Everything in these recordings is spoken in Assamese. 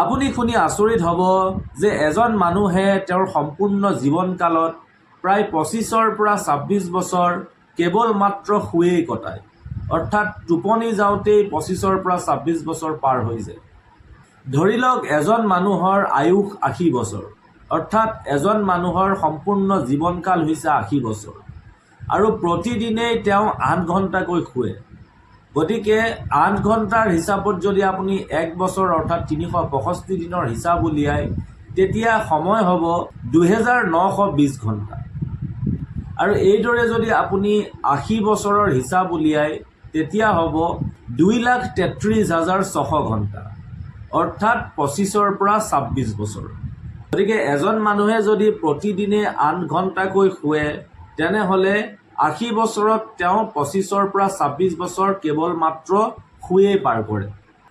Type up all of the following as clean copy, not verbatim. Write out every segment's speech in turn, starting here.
আপুনি শুনি আচৰিত হ'ব যে এজন মানুহে তেওঁৰ সম্পূৰ্ণ জীৱনকালত প্ৰায় 25ৰ পৰা 26 বছৰ কেৱল মাত্ৰ শুয়েই কটায়। অৰ্থাৎ টোপনি যাওঁতেই 25ৰ পৰা 26 বছৰ পাৰ হৈ যায়। ধৰি লওক এজন মানুহৰ আয়ুস 80 বছৰ, অৰ্থাৎ এজন মানুহৰ সম্পূৰ্ণ জীৱনকাল হৈছে 80 বছৰ আৰু প্ৰতিদিনেই তেওঁ 8 ঘণ্টাকৈ শুৱে। গতিকে 8 ঘণ্টাৰ হিচাপত যদি আপুনি 1 বছৰ অৰ্থাৎ 365 দিনৰ হিচাপ উলিয়ায়, তেতিয়া সময় হ'ব 2920 ঘণ্টা। আৰু এইদৰে যদি আপুনি 80 বছৰৰ হিচাপ উলিয়ায়, তেতিয়া হ'ব 2,33,600 ঘণ্টা, অৰ্থাৎ 25ৰ পৰা 26 বছৰ। গতিকে এজন মানুহে যদি প্ৰতিদিনে 8 ঘণ্টাকৈ শুৱে, তেনেহ'লে 80 বছৰত তেওঁ 25ৰ পৰা 26 বছৰ কেৱল মাত্ৰ শুয়েই পাৰ কৰে।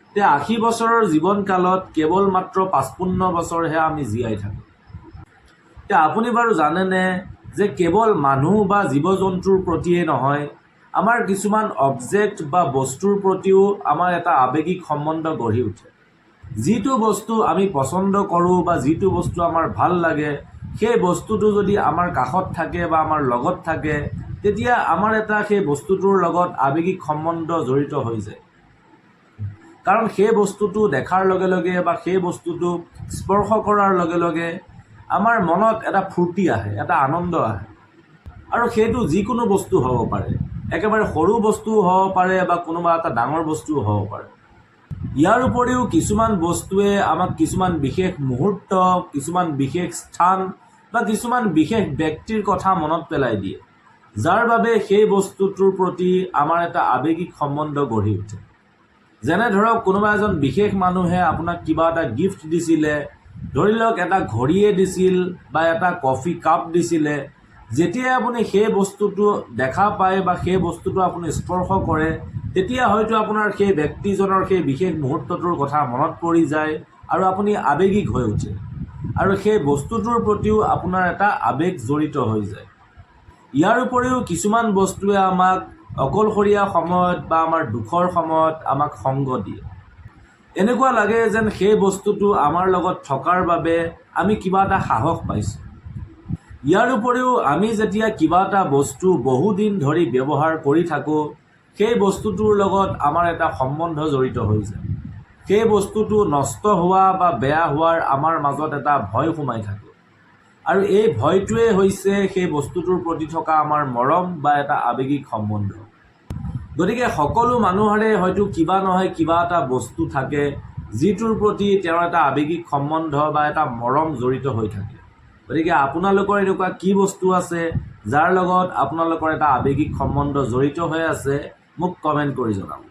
এতিয়া 80 বছৰৰ জীৱনকালত কেৱল মাত্ৰ 55 বছৰহে আমি জীয়াই থাকোঁ। এতিয়া আপুনি বাৰু জানেনে যে কেৱল মানুহ বা জীৱ জন্তুৰ প্ৰতিয়ে নহয়, আমাৰ কিছুমান অবজেক্ট বা বস্তুৰ প্ৰতিও আমাৰ এটা আৱেগিক সম্বন্ধ গঢ়ি উঠে। যিটো বস্তু আমি পচন্দ কৰোঁ বা যিটো বস্তু আমাৰ ভাল লাগে, সেই বস্তুটো যদি আমাৰ কাষত থাকে বা আমাৰ লগত থাকে, তেতিয়া আমাৰ এটা সেই বস্তুটোৰ লগত আৱেগিক সম্বন্ধ জড়িত হৈ যায়। কাৰণ সেই বস্তুটো দেখাৰ লগে লগে বা সেই বস্তুটো স্পৰ্শ কৰাৰ লগে লগে আমাৰ মনত এটা ফূৰ্তি আহে, এটা আনন্দ আহে। আৰু সেইটো যিকোনো বস্তু হ'ব পাৰে, একেবাৰে সৰু বস্তুও হ'ব পাৰে বা কোনোবা এটা ডাঙৰ বস্তুও হ'ব পাৰে। ইয়াৰ উপৰিও কিছুমান বস্তুৱে আমাক কিছুমান বিশেষ মুহূৰ্ত, কিছুমান বিশেষ স্থান বা কিছুমান বিশেষ ব্যক্তিৰ কথা মনত পেলাই দিয়ে, যাৰ বাবে সেই বস্তুটোৰ প্ৰতি আমাৰ এটা আৱেগিক সম্বন্ধ গঢ়ি উঠে। যেনে ধৰক কোনোবা এজন বিশেষ মানুহে আপোনাক কিবা এটা গিফ্ট দিছিলে, ধৰি লওক এটা ঘড়ীয়ে দিছিল বা এটা কফি কাপ দিছিলে। যেতিয়াই আপুনি সেই বস্তুটো দেখা পায় বা সেই বস্তুটো আপুনি স্পৰ্শ কৰে, তেতিয়া হয়তো আপোনাৰ সেই ব্যক্তিজনৰ সেই বিশেষ মুহূৰ্তটোৰ কথা মনত পৰি যায় আৰু আপুনি আৱেগিক হৈ উঠে আৰু সেই বস্তুটোৰ প্ৰতিও আপোনাৰ এটা আৱেগ জড়িত হৈ যায়। ইয়াৰ উপৰিও কিছুমান বস্তুৱে আমাক অকলশৰীয়া সময়ত বা আমাৰ দুখৰ সময়ত আমাক সংগ দিয়ে। এনেকুৱা লাগে যেন সেই বস্তুটো আমাৰ লগত থকাৰ বাবে আমি কিবা এটা সাহস পাইছোঁ। ইয়াৰ উপৰিও আমি যেতিয়া কিবা এটা বস্তু বহুদিন ধৰি ব্যৱহাৰ কৰি থাকোঁ, সেই বস্তুটোৰ লগত আমাৰ এটা সম্বন্ধ জড়িত হৈ যায়। সেই বস্তুটো নষ্ট হোৱা বা বেয়া হোৱাৰ আমাৰ মাজত এটা ভয় সোমাই থাকে আৰু এই ভয়টোৱে হৈছে সেই বস্তুটোৰ প্ৰতি থকা আমাৰ মৰম বা এটা আৱেগিক সম্বন্ধ। গতিকে সকলো মানুহৰে হয়তো কিবা নহয় কিবা এটা বস্তু থাকে, যিটোৰ প্ৰতি তেওঁৰ এটা আৱেগিক সম্বন্ধ বা এটা মৰম জড়িত হৈ থাকে। গতিকে আপোনালোকৰ এনেকুৱা কি বস্তু আছে যাৰ লগত আপোনালোকৰ এটা আৱেগিক সম্বন্ধ জড়িত হৈ আছে, মোক কমেণ্ট কৰি জনাব।